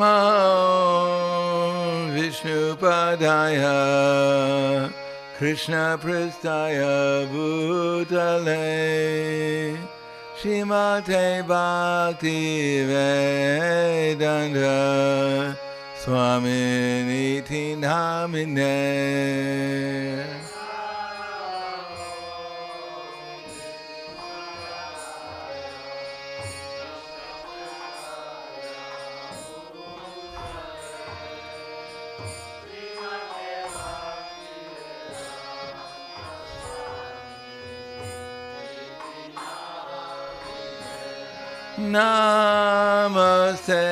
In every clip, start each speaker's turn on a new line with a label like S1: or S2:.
S1: Namo Vishnu Padaya Krishna Pristaya Bhutale Shrimate Bhakti Vedanta Swami Niti Namine. Namaste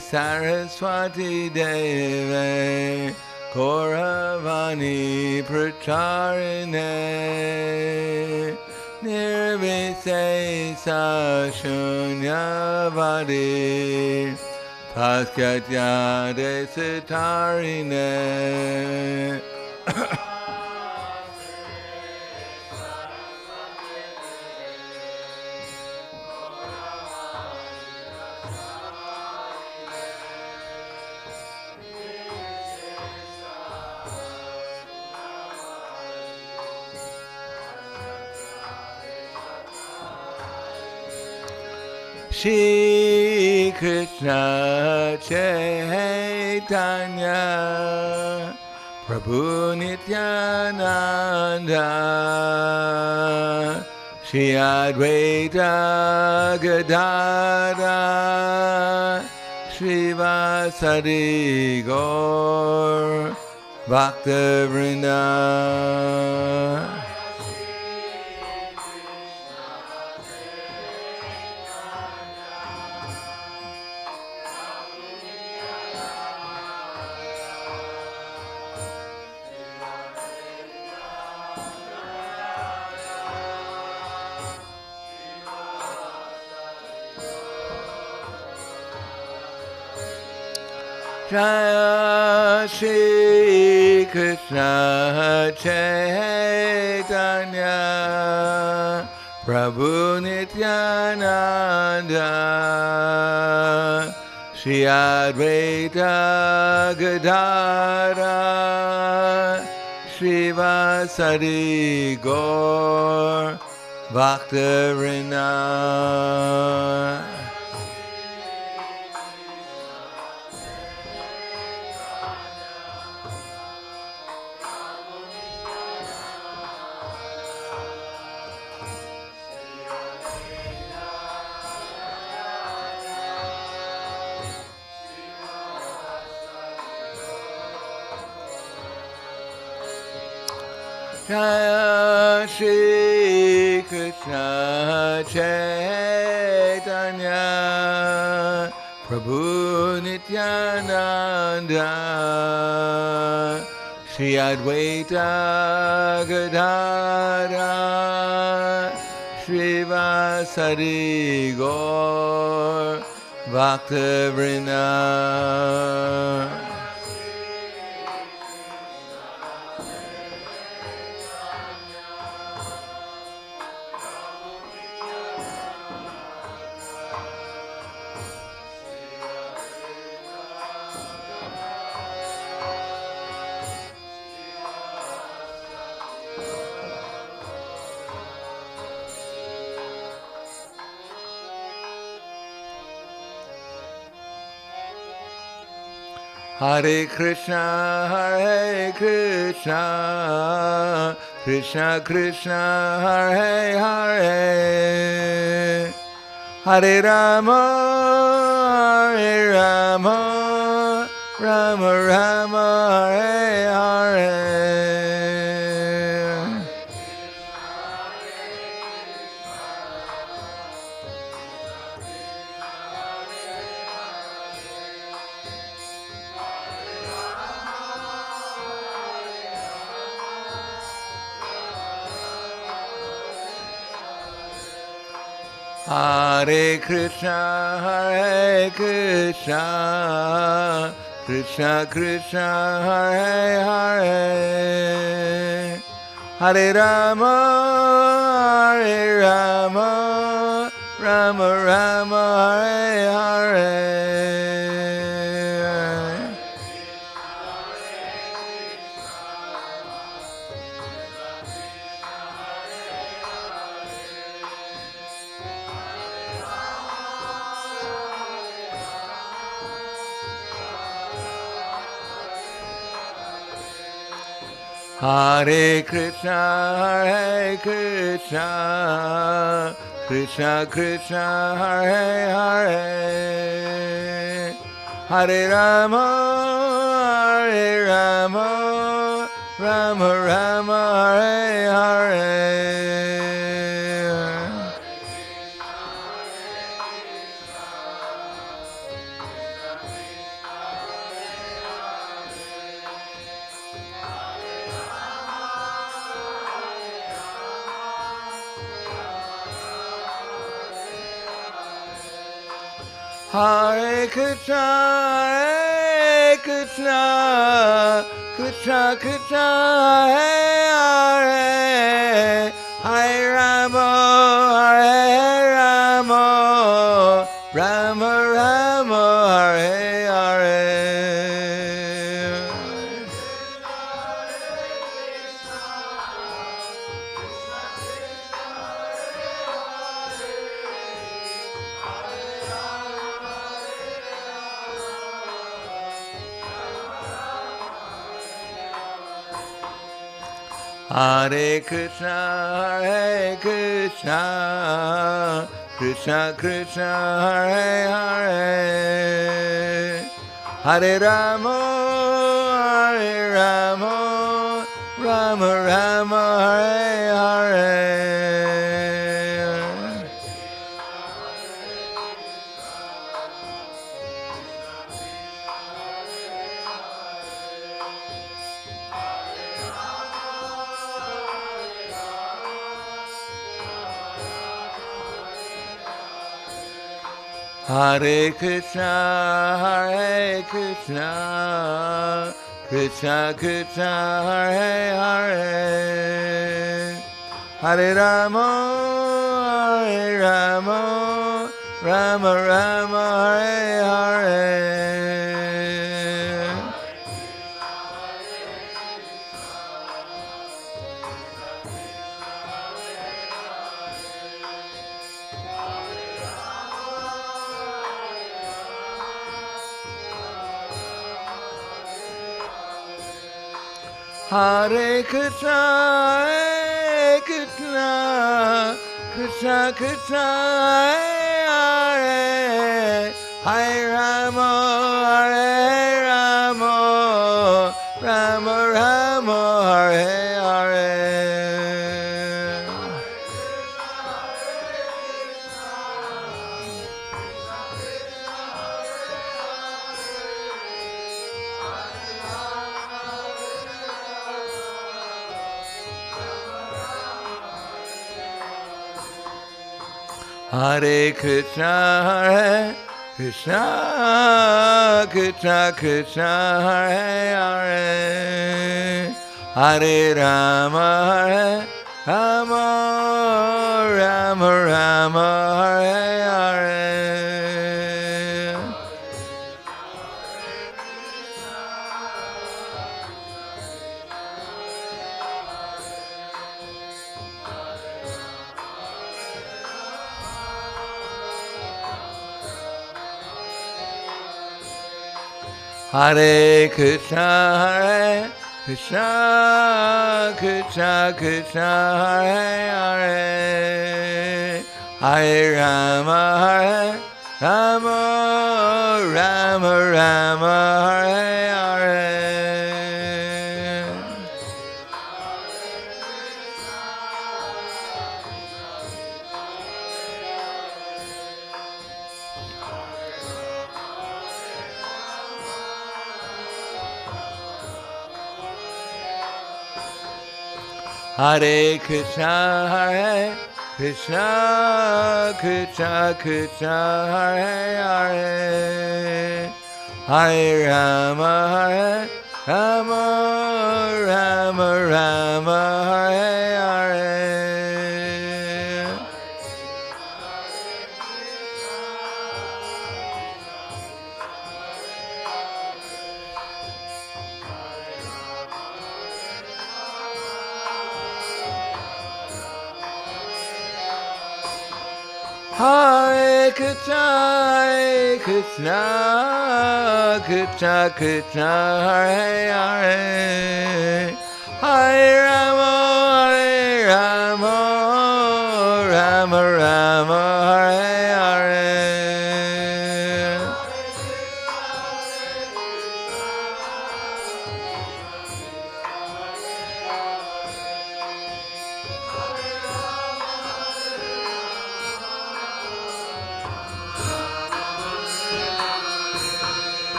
S1: Saraswati Deve Kauravani Pracharine Nirvisesa Shunyavadi Paskatya Desitarine. Shri Krishna Chaitanya Prabhu Nityananda Shri Advaita Gadadhara Shri Vasari Gaur Bhakta Vrinda. Jaya Shri Krishna Chaitanya Prabhu Nityananda Shri Advaita Gadadhara Shri Vasari Gaur Bhakta Vrinda. Jaya Shri Krishna Chaitanya Prabhu Nityananda Shri Advaita Gadadhara Shri Vasari Gaur Bhakta Vrinda. Hare Krishna, Hare Krishna, Krishna Krishna, Hare Hare, Hare Rama, Hare Rama, Rama Rama, Hare Hare. Hare Krishna, Hare Krishna, Krishna Krishna, Hare Hare, Hare Rama, Hare Rama, Rama Rama, Hare Hare. Hare Krishna, Hare Krishna, Krishna Krishna, Hare Hare, Hare Rama, Hare Rama, Rama Rama, Hare Hare. Hare Krishna, Hare Krishna, Krishna Krishna, Hare Hare, Hare Rama, Hare Rama, Rama Rama, Hare Hare. Hare Krishna, Hare Krishna, Krishna Krishna, Hare Hare, Hare Rama, Hare Rama, Rama Rama, Hare Hare. Hare Krishna, Hare Krishna, Krishna Krishna, Hare Hare, Hare Rama, Hare Rama, Rama Rama, Hare Hare. Hare Krishna, Hare Krishna, Krishna Krishna, Hare Hare, Hare Rama, Hare Rama, Rama Rama, Hare Hare. Hare Krishna, Hare Krishna, Krishna Krishna, Hare Hare, Hare Rama, Hare Rama, Rama Rama, Hare Hare. Hare Krishna, Hare Krishna, Krishna Krishna, Hare Hare, Hare Rama, Hare Rama, Rama Rama, Hare Hare. Hare Krishna, Hare Krishna, Krishna Krishna, Hare Hare, Hare Rama, Hare Rama, Rama Rama, Hare Hare. Hare Krishna, Hare Krishna, Krishna Krishna, Hare Hare, Hare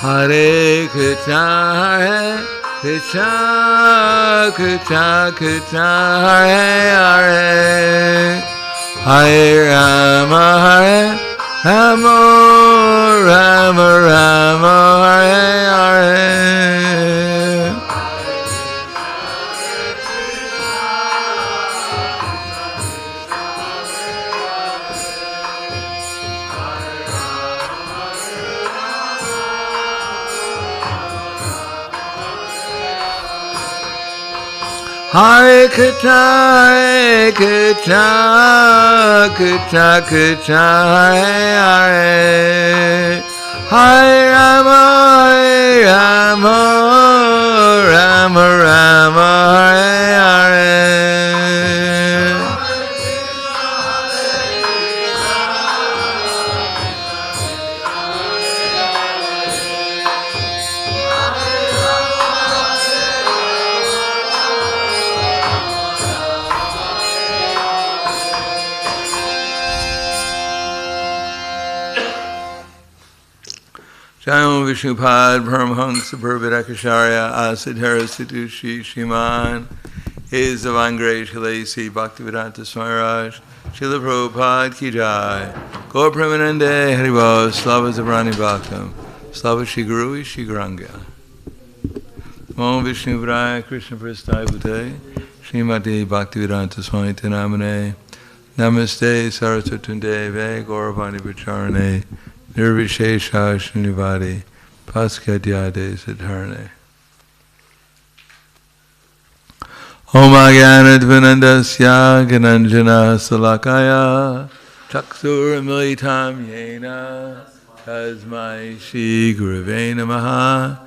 S1: Hare Krishna, Krishna, Krishna, Krishna, Hare, hare-rama, hare-rama, Rama, Rama, Hare, Hare Krishna, Krishna, Krishna, Krishna, Hare, hare-rama, hare-rama, Rama, Rama, Hare, Jayam Vishnupad Paramhansa Purvidakacharya Asadhara Situshi Shiman is the Vangre Shilesi Bhaktivedanta Swamiraj Srila Prabhupada Ki Jai Gaur Premanande Haribol Slava Zabrani Bhaktam Slava Shri Guru Shri Guranga Om Vishnu Vraya Krishna Prasthai Bhute Srimati Bhaktivedanta Swami Tenamane Namaste Saraswatunde Ve Gauravani Vicharane Nirvishesha Srinivadi Paskadyade Siddharne Om Agyanadvinandasya Gananjana Salakaya Chaksur Militam Yena Tasmai Shri Gurave Namaha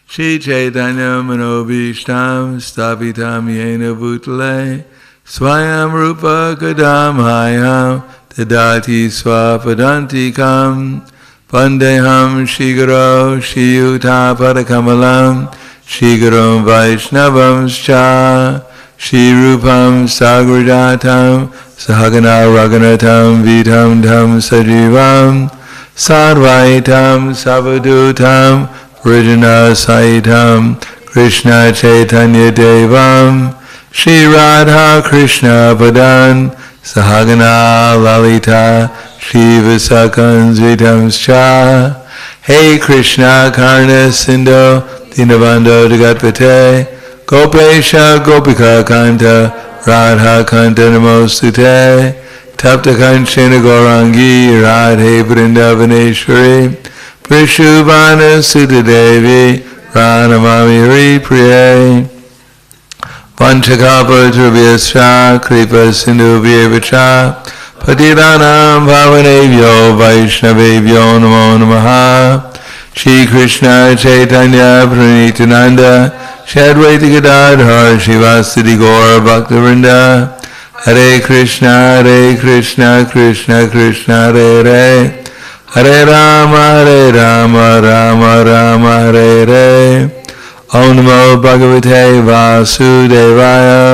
S1: Shri Chaitanya Manobishtam Stapitam Yena Bhutale Swayam Rupa Kadam Hayam Tadati Swapadantikam Vandeham Shigaro Shiyuta Padakamalam Shigaram Vaishnavam Scha Shirupam Sagrajatam Sahagana Raganatam Vidham Dham Sajivam Sarvaitam Savadutam Vrijana Saitam Krishna Chaitanya Devam Shri Radha Krishna Padan Sahagana Lalita Shiva Sakan Zvitamscha Hey Krishna Karna Sindho Dinabando Jagatpate Gopesha Gopika Kanta Radha Kanta Namostute Tapta Kanchana Gaurangi Radhe Vrindavaneshwari Prishubhana Sutadevi Pranamami Hari Priye Panchakapa Trubhyascha Kripa Sindhu Vyevacha Patidanam Bhavanevyo Vaishnavevyo Namo Namaha Shri Krishna Chaitanya Pranitananda Shadvaita Gadadhar Shivasati Gaur Bhaktivinoda Hare Krishna Krishna Krishna Hare Hare Hare Rama Rama Rama Hare Hare Om Namo Bhagavate Vasudevaya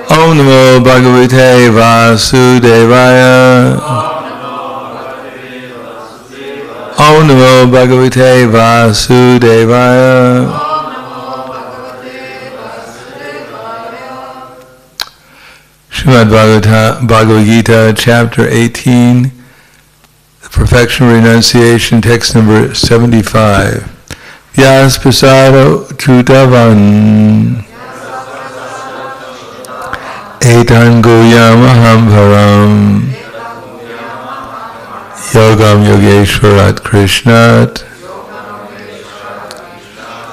S1: Om Namo Bhagavate Vasudevaya Om Namo Bhagavate Vasudevaya Srimad-Bhagavad Gita, Chapter 18, the Perfection of Renunciation, text number 75. Vyas Prasado Chutavan Etan Goyamaham Param Yogam Yogeshwarat Krishnat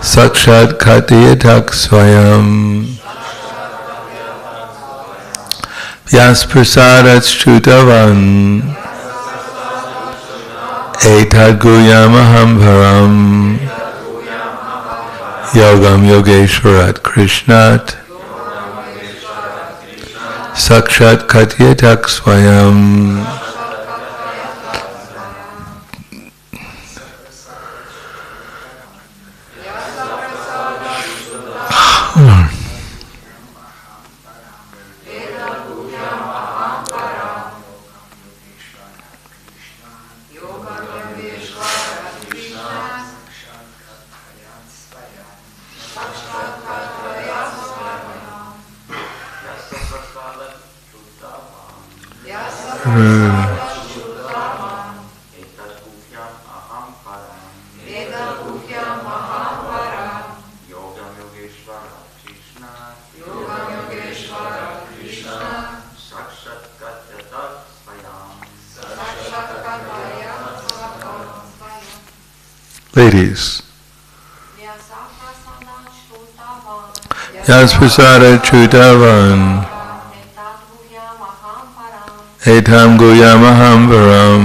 S1: Sakshat Katiyatak Swayam Vyas Prasadat Chutavan Etad Guyamaham Param Yogam Yogeshwarat Krishnat Sakshat Katyatak Swayam. Ladies. Yasprasada Chutavan Etam Guyamaham Varam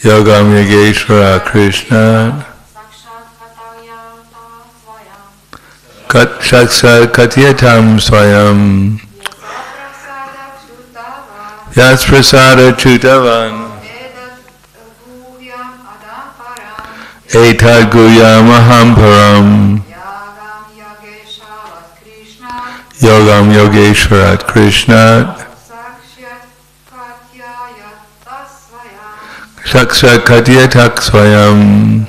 S1: Yogam Yogeshwara Krishna Shaksat Katyatam Swayam Yasprasada Chutavan Etad Guyamaham Param Yogam Yogeshwarat Krishna Shakshat Katyatak Swayam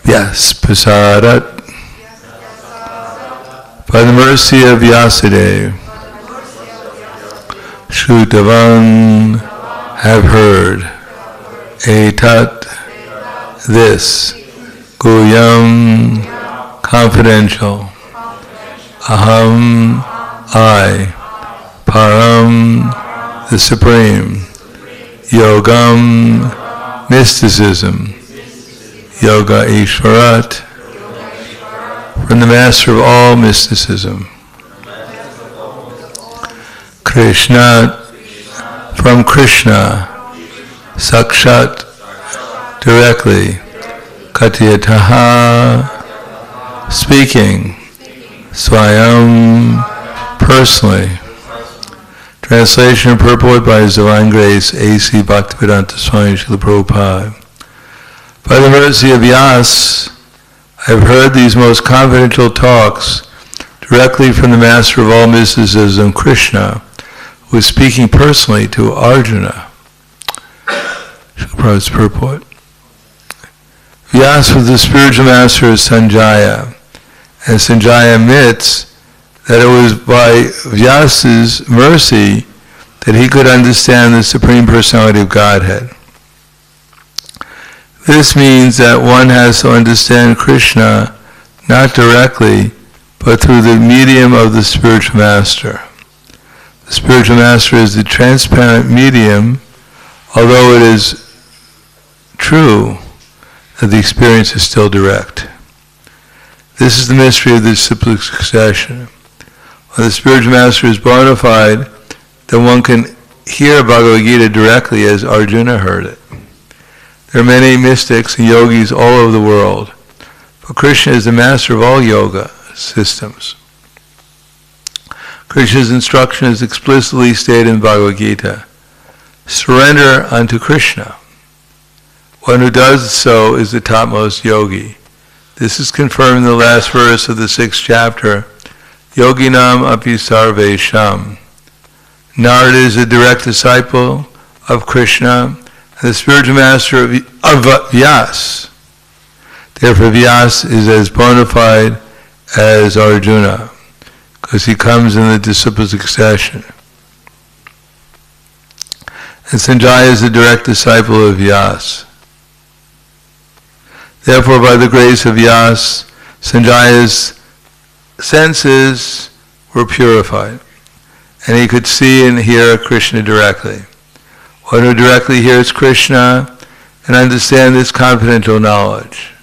S1: Vyasapasadat. By the mercy of Vyasadeva, Shrutavan, have heard, Etat, this, Guyam, confidential, Aham, I, Param, the supreme, Yogam, mysticism, Yoga Ishvarat, from the master of all mysticism, Krishna, from Krishna, Sakshat, directly, Katyataha, speaking, Swayam, personally. Translation and purport by His Divine Grace, A.C. Bhakti-Vedanta Swami Srila Prabhupada. By the mercy of Vyas, I have heard these most confidential talks directly from the master of all mysticism, Krishna, who is speaking personally to Arjuna. Srila Prabhupada's purport. Vyas was the spiritual master of Sanjaya, and Sanjaya admits that it was by Vyasa's mercy that he could understand the Supreme Personality of Godhead. This means that one has to understand Krishna not directly, but through the medium of the spiritual master. The spiritual master is the transparent medium, although it is true that the experience is still direct. This is the mystery of the disciplic succession. When the spiritual master is bona fide, then one can hear Bhagavad Gita directly as Arjuna heard it. There are many mystics and yogis all over the world, but Krishna is the master of all yoga systems. Krishna's instruction is explicitly stated in Bhagavad Gita. Surrender unto Krishna. One who does so is the topmost yogi. This is confirmed in the last verse of the 6th chapter, Yoginam api sarvesham. Narada is a direct disciple of Krishna, and the spiritual master of Vyas. Therefore Vyas is as bona fide as Arjuna, because he comes in the disciple succession. And Sanjaya is a direct disciple of Vyas. Therefore, by the grace of Vyas, Sanjaya's senses were purified, and he could see and hear Krishna directly. One who directly hears Krishna and understands this confidential knowledge.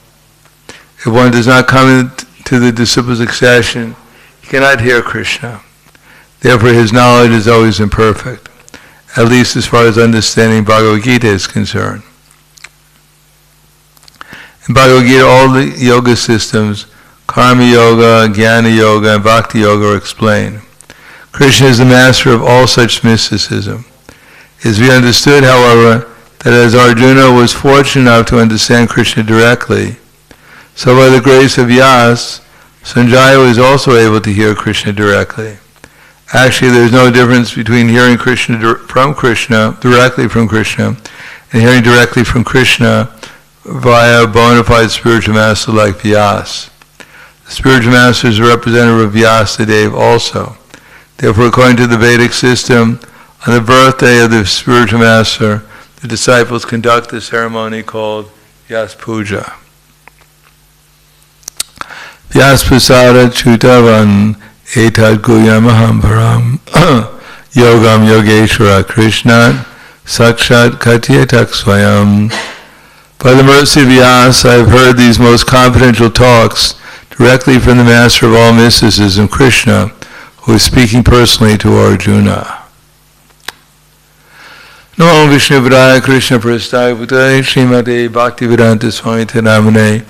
S1: If one does not come to the disciple succession, he cannot hear Krishna. Therefore, his knowledge is always imperfect, at least as far as understanding Bhagavad Gita is concerned. In Bhagavad Gita, all the yoga systems, karma yoga, jnana yoga, and bhakti yoga are explained. Krishna is the master of all such mysticism. It is to be understood, however, that as Arjuna was fortunate enough to understand Krishna directly, so by the grace of Vyas, Sanjaya was also able to hear Krishna directly. Actually, there is no difference between hearing Krishna directly from Krishna, and hearing directly from Krishna via a bona fide spiritual master like Vyas. The spiritual master is a representative of Vyasadeva also. Therefore, according to the Vedic system, on the birthday of the spiritual master, the disciples conduct a ceremony called Vyas Puja. Vyas Prasada Chutavan Etad Guyamaham Param Yogam Yogeshwara Krishna Sakshat Katyetak Swayam. By the mercy of Vyas, I have heard these most confidential talks directly from the master of all mysticism, Krishna, who is speaking personally to Arjuna. Namo Vishnu Padaya Krishna Prasthaya Bhutale Srimate Bhakti-Vedanta Swami Namane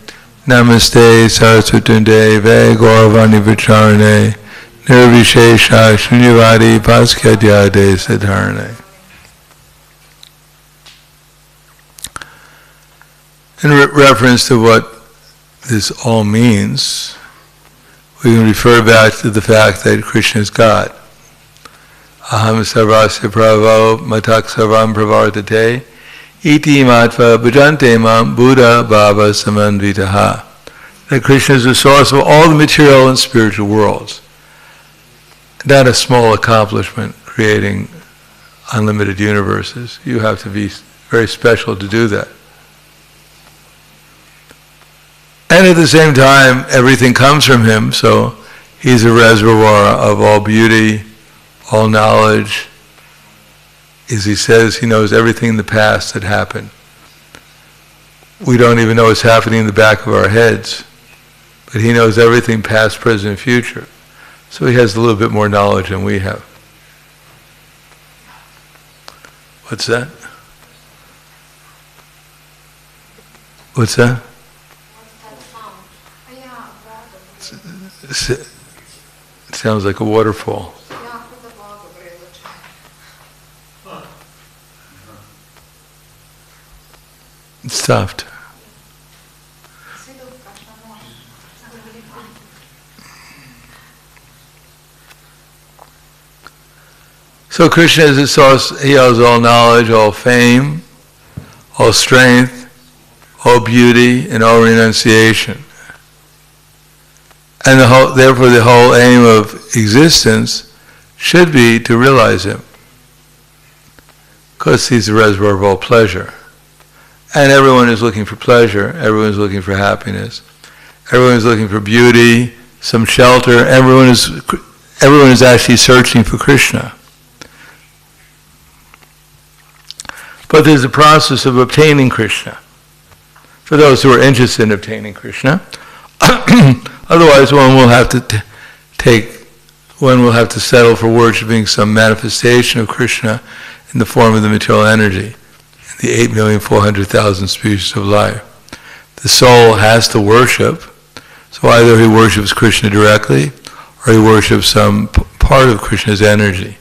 S1: Namaste Saraswatunde Ve Gauravani Vicharane Nirvishesha Shunyavadi Paskadyade Siddharane. In reference to what this all means, we can refer back to the fact that Krishna is God. Aham sarvasya pravo matak sarvam pravartate iti matva bhajante mam buddha bhava samanvitaha. That Krishna is the source of all the material and spiritual worlds. Not a small accomplishment, creating unlimited universes. You have to be very special to do that. And at the same time, everything comes from him, so he's a reservoir of all beauty, all knowledge. As he says, he knows everything in the past that happened. We don't even know what's happening in the back of our heads, but he knows everything past, present, and future. So he has a little bit more knowledge than we have. What's that? What's that? It sounds like a waterfall. It stopped. So Krishna is the source. He has all knowledge, all fame, all strength, all beauty, and all renunciation. And therefore the whole aim of existence should be to realize him. Because he's the reservoir of all pleasure. And everyone is looking for pleasure, everyone is looking for happiness, everyone is looking for beauty, some shelter, everyone is actually searching for Krishna. But there's a process of obtaining Krishna. For those who are interested in obtaining Krishna, otherwise one will have to settle for worshipping some manifestation of Krishna in the form of the material energy, the 8,400,000 species of life. The soul has to worship, so either he worships Krishna directly, or he worships some part of Krishna's energy.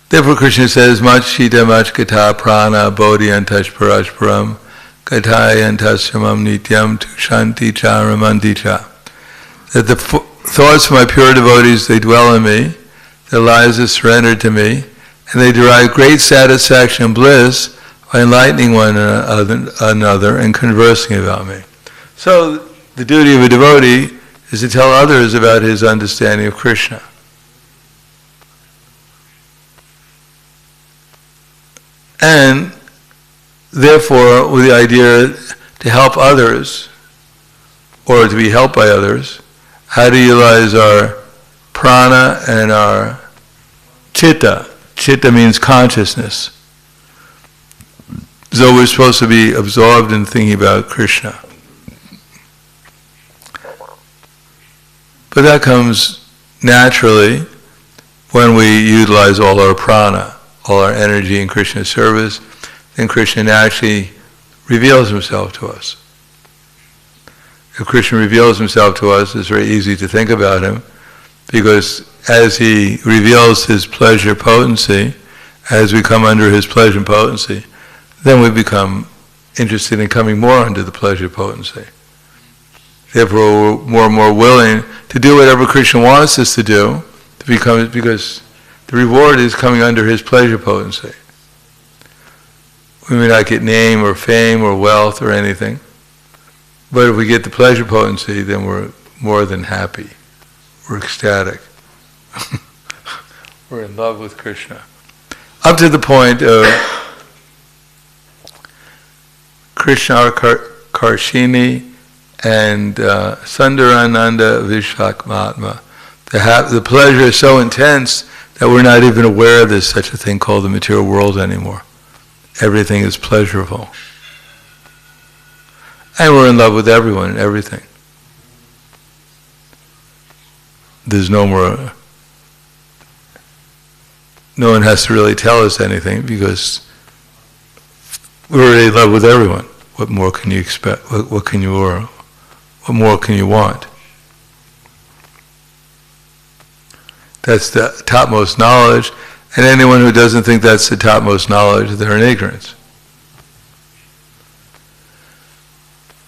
S1: Therefore Krishna says, Machita machkata prana bodhyantash parashparam katayantasramam nityam tushanti cha ramanti cha. That the thoughts of my pure devotees, they dwell in me, their lives are surrendered to me, and they derive great satisfaction and bliss by enlightening one another and conversing about me. So the duty of a devotee is to tell others about his understanding of Krishna. And therefore, with the idea to help others, or to be helped by others, how to utilize our prana and our chitta. Chitta means consciousness. So we're supposed to be absorbed in thinking about Krishna. But that comes naturally when we utilize all our prana, all our energy in Krishna's service. Then Krishna naturally reveals himself to us. If Krishna reveals himself to us, it's very easy to think about him, because as he reveals his pleasure potency, as we come under his pleasure potency, then we become interested in coming more under the pleasure potency. Therefore, we're more and more willing to do whatever Krishna wants us to do, because the reward is coming under his pleasure potency. We may not get name or fame or wealth or anything, But if we get the pleasure potency, then we're more than happy. We're ecstatic. We're in love with Krishna. Up to the point of Krishna Karshini and Sundarananda Vishvakmatma. The pleasure is so intense that we're not even aware there's such a thing called the material world anymore. Everything is pleasurable. And we're in love with everyone and everything. There's no more, no one has to really tell us anything because we're already in love with everyone. What more can you expect? What can you or what more can you want? That's the topmost knowledge, and anyone who doesn't think that's the topmost knowledge, they're in ignorance.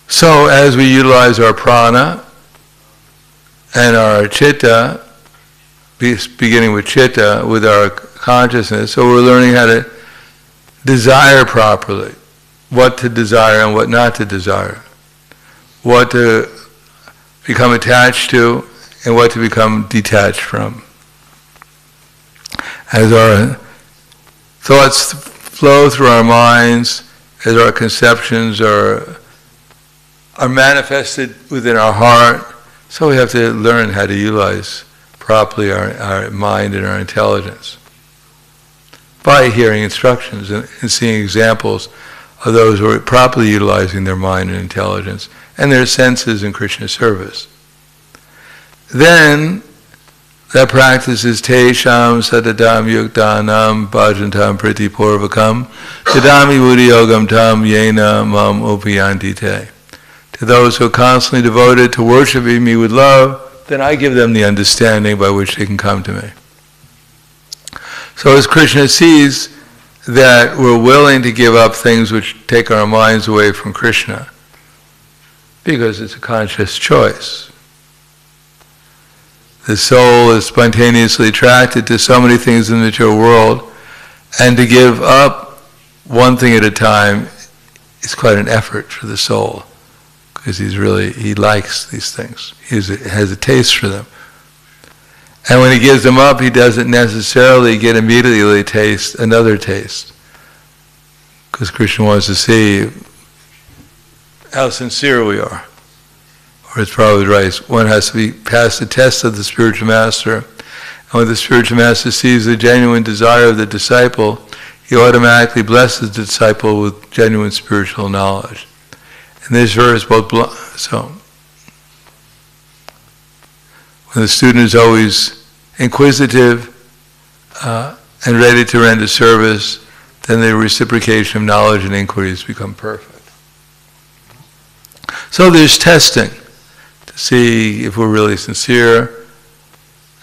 S1: So as we utilize our prana and our chitta, beginning with chitta, with our consciousness, so we're learning how to desire properly, what to desire and what not to desire, what to become attached to and what to become detached from. As our thoughts flow through our minds, as our conceptions are manifested within our heart, so we have to learn how to utilize properly our mind and our intelligence by hearing instructions and seeing examples of those who are properly utilizing their mind and intelligence and their senses in Krishna's service. Then that practice is Tesham Sadadam Yuktanam Bhajantam Priti Purvakam Tadami Vuddhiyogam Tam Yena Mam Upayanti Te. To those who are constantly devoted to worshiping me with love, then I give them the understanding by which they can come to me. So as Krishna sees that we're willing to give up things which take our minds away from Krishna, because it's a conscious choice. The soul is spontaneously attracted to so many things in the material world, and to give up one thing at a time is quite an effort for the soul, because he likes these things. He has a taste for them. And when he gives them up, he doesn't necessarily get immediately taste another taste, because Krishna wants to see how sincere we are. Or it's probably right, one has to be past the test of the spiritual master. And when the spiritual master sees the genuine desire of the disciple, he automatically blesses the disciple with genuine spiritual knowledge. In this verse, so when the student is always inquisitive and ready to render service, then the reciprocation of knowledge and inquiries become perfect. So there's testing to see if we're really sincere,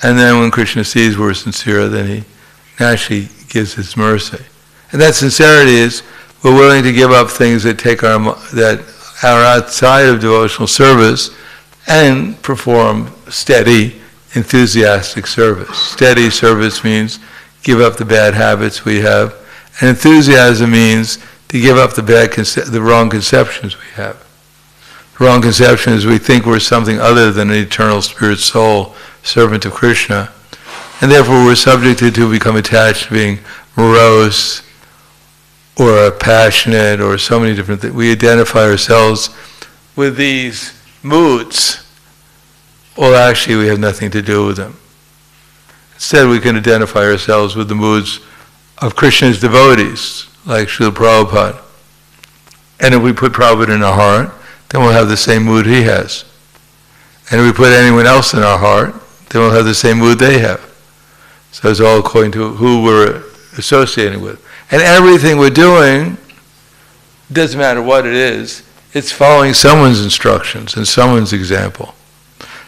S1: and then when Krishna sees we're sincere, then he naturally gives his mercy. And that sincerity is we're willing to give up things that that are outside of devotional service and perform steady, enthusiastic service. Steady service means give up the bad habits we have, and enthusiasm means to give up the wrong conceptions we have. The wrong conception is we think we're something other than an eternal spirit soul, servant of Krishna, and therefore we're subjected to become attached to being morose or passionate or so many different things. We identify ourselves with these moods. Well, actually we have nothing to do with them. Instead we can identify ourselves with the moods of Krishna's devotees, like Srila Prabhupada. And if we put Prabhupada in our heart, then we'll have the same mood he has. And if we put anyone else in our heart, then we'll have the same mood they have. So it's all according to who we're associating with. And everything we're doing, doesn't matter what it is, it's following someone's instructions and someone's example.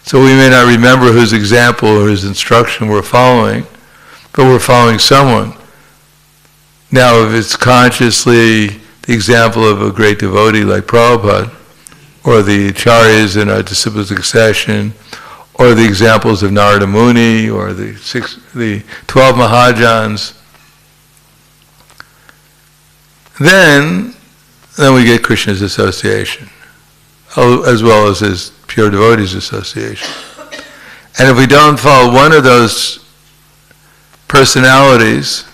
S1: So we may not remember whose example or whose instruction we're following, but we're following someone. Now, if it's consciously the example of a great devotee like Prabhupada, or the acharyas in our disciple succession, or the examples of Narada Muni, or the 12 Mahajans, then we get Krishna's association. as well as his Pure Devotees Association. And if we don't follow one of those personalities,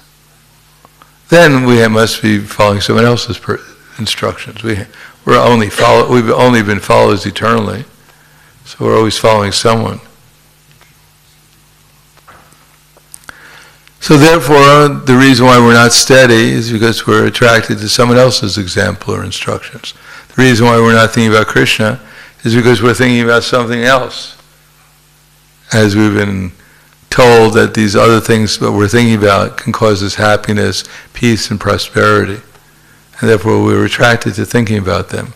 S1: then we must be following someone else's instructions. We've only been followers eternally, so we're always following someone. So therefore, the reason why we're not steady is because we're attracted to someone else's example or instructions. The reason why we're not thinking about Krishna is because we're thinking about something else. As we've been told that these other things that we're thinking about can cause us happiness, peace, and prosperity. And therefore we're attracted to thinking about them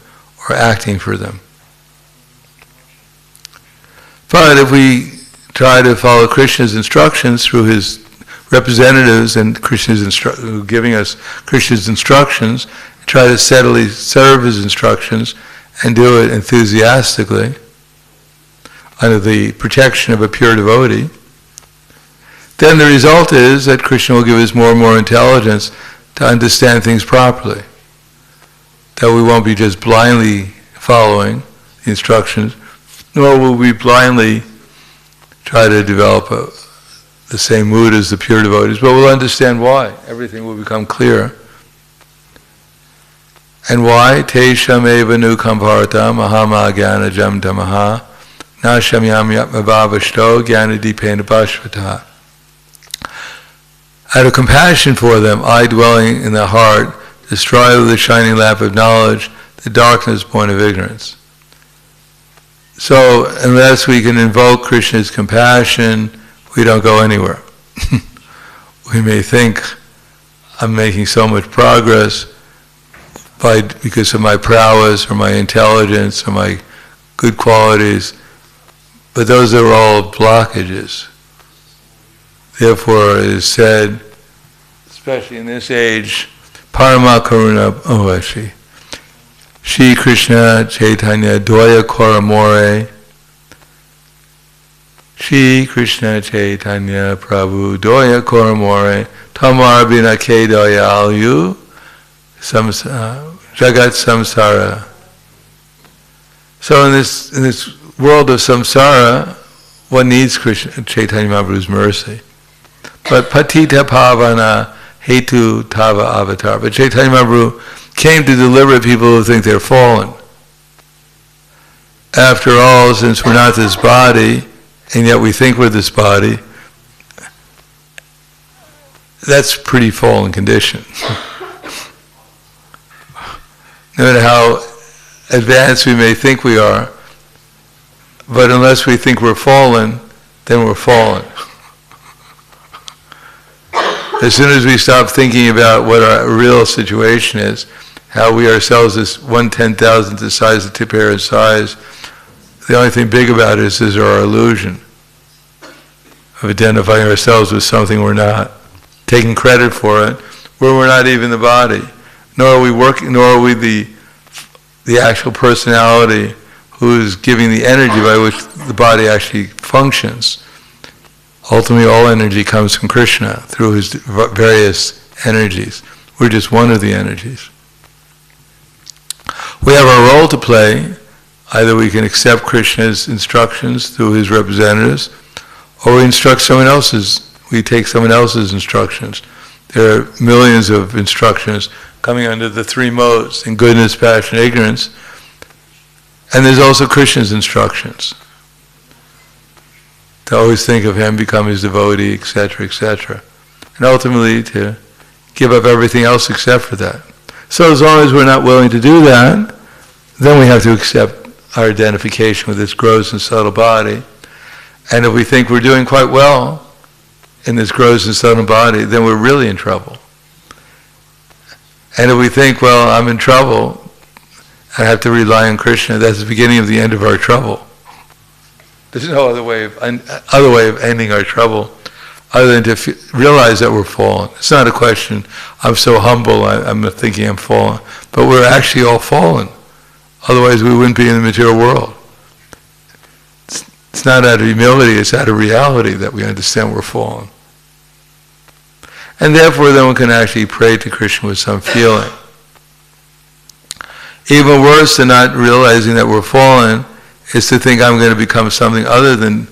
S1: or acting for them. But if we try to follow Krishna's instructions through his representatives and giving us Krishna's instructions, try to steadily serve his instructions and do it enthusiastically under the protection of a pure devotee, then the result is that Krishna will give us more and more intelligence to understand things properly. That we won't be just blindly following the instructions, nor will we blindly try to develop the same mood as the pure devotees, but we'll understand why. Everything will become clear. And why? Te shameva nu kamparta mahama gyana jam tamaha na shamyam yatmavavashto gyana dipena bhashvata. Out of compassion for them, I dwelling in the heart, destroy with the shining lamp of knowledge the darkness born of ignorance. So, unless we can invoke Krishna's compassion, we don't go anywhere. We may think, I'm making so much progress because of my prowess or my intelligence or my good qualities, but those are all blockages. Therefore, it is said, especially in this age, Parama Karuna Ovashi, Shri Krishna Chaitanya Dvaya Koramore, Shri Krishna Chaitanya Prabhu Dvaya Koramore, Tamar Binake Dvaya Alyu, Jagat Samsara. So in this world of samsara, one needs Krishna, Chaitanya Mahaprabhu's mercy. But patita pavana hetu tava avatar. But Chaitanya Mahaprabhu came to deliver people who think they're fallen. After all, since we're not this body, and yet we think we're this body, that's a pretty fallen condition. No matter how advanced we may think we are, but unless we think we're fallen, then we're fallen. As soon as we stop thinking about what our real situation is, how we ourselves is 1/10,000th the size of tip hair in size, the only thing big about it is our illusion of identifying ourselves with something we're not, taking credit for it, where we're not even the body, nor are we the actual personality who is giving the energy by which the body actually functions. Ultimately, all energy comes from Krishna through his various energies. We're just one of the energies. We have our role to play. Either we can accept Krishna's instructions through his representatives, or we take someone else's instructions. There are millions of instructions coming under the three modes, in goodness, passion, ignorance. And there's also Krishna's instructions. To always think of him, become his devotee, etc., etc. And ultimately to give up everything else except for that. So as long as we're not willing to do that, then we have to accept our identification with this gross and subtle body. And if we think we're doing quite well in this gross and subtle body, then we're really in trouble. And if we think, well, I'm in trouble, I have to rely on Krishna, that's the beginning of the end of our trouble. There's no other way of ending our trouble other than to realize that we're fallen. It's not a question, I'm so humble, I'm thinking I'm fallen. But we're actually all fallen. Otherwise we wouldn't be in the material world. It's not out of humility, it's out of reality that we understand we're fallen. And therefore then we can actually pray to Krishna with some feeling. Even worse than not realizing that we're fallen is to think I'm going to become something other than,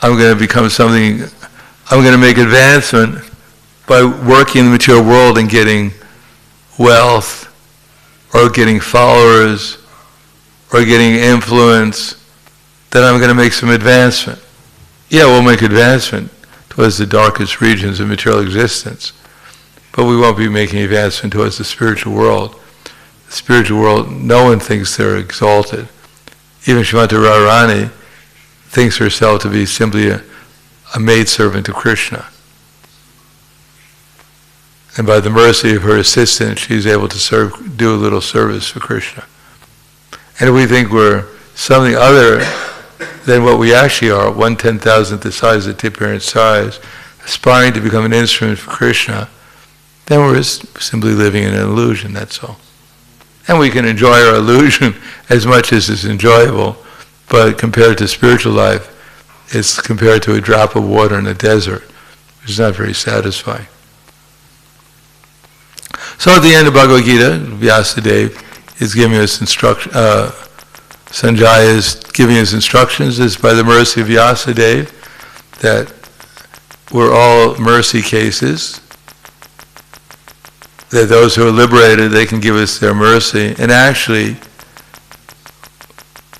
S1: I'm going to make advancement by working in the material world and getting wealth, or getting followers, or getting influence, then I'm going to make some advancement. Yeah, we'll make advancement towards the darkest regions of material existence, but we won't be making advancement towards the spiritual world. The spiritual world, no one thinks they're exalted. Even Srimati Radharani thinks herself to be simply a maidservant of Krishna. And by the mercy of her assistant, she's able to do a little service for Krishna. And if we think we're something other than what we actually are, 1/10,000th the size of the tip of our size, aspiring to become an instrument for Krishna, then we're simply living in an illusion, that's all. And we can enjoy our illusion as much as it's enjoyable, but compared to spiritual life, it's compared to a drop of water in a desert, which is not very satisfying. So at the end of Bhagavad Gita, Vyasadeva is giving us instruction. Sanjaya is giving us instructions. It's by the mercy of Vyasadeva that we're all mercy cases. That those who are liberated, they can give us their mercy. And actually,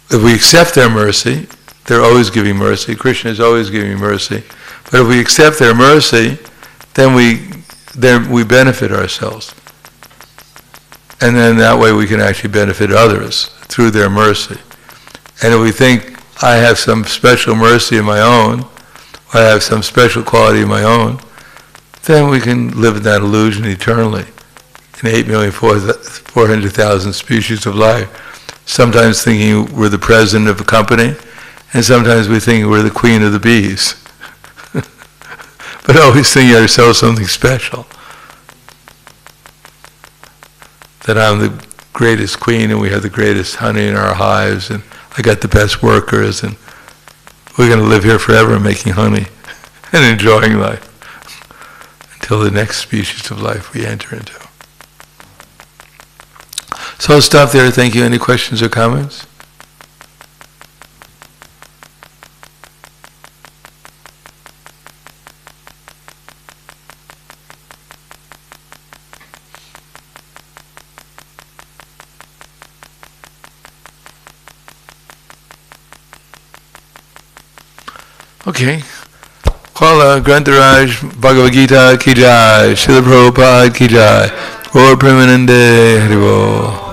S1: if we accept their mercy, they're always giving mercy. Krishna is always giving mercy. But if we accept their mercy, then we benefit ourselves. And then that way we can actually benefit others through their mercy. And if we think, I have some special mercy of my own, or I have some special quality of my own, then we can live in that illusion eternally in 8,400,000 species of life. Sometimes thinking we're the president of a company, and sometimes we think we're the queen of the bees. But always thinking ourselves something special. That I'm the greatest queen and we have the greatest honey in our hives and I got the best workers and we're going to live here forever making honey and enjoying life until the next species of life we enter into. So I'll stop there. Thank you. Any questions or comments? Okay. Kala Grantaraj Bhagavad Gita ki jai, Srila Prabhupada ki jai, Gaur Premanande Haribo.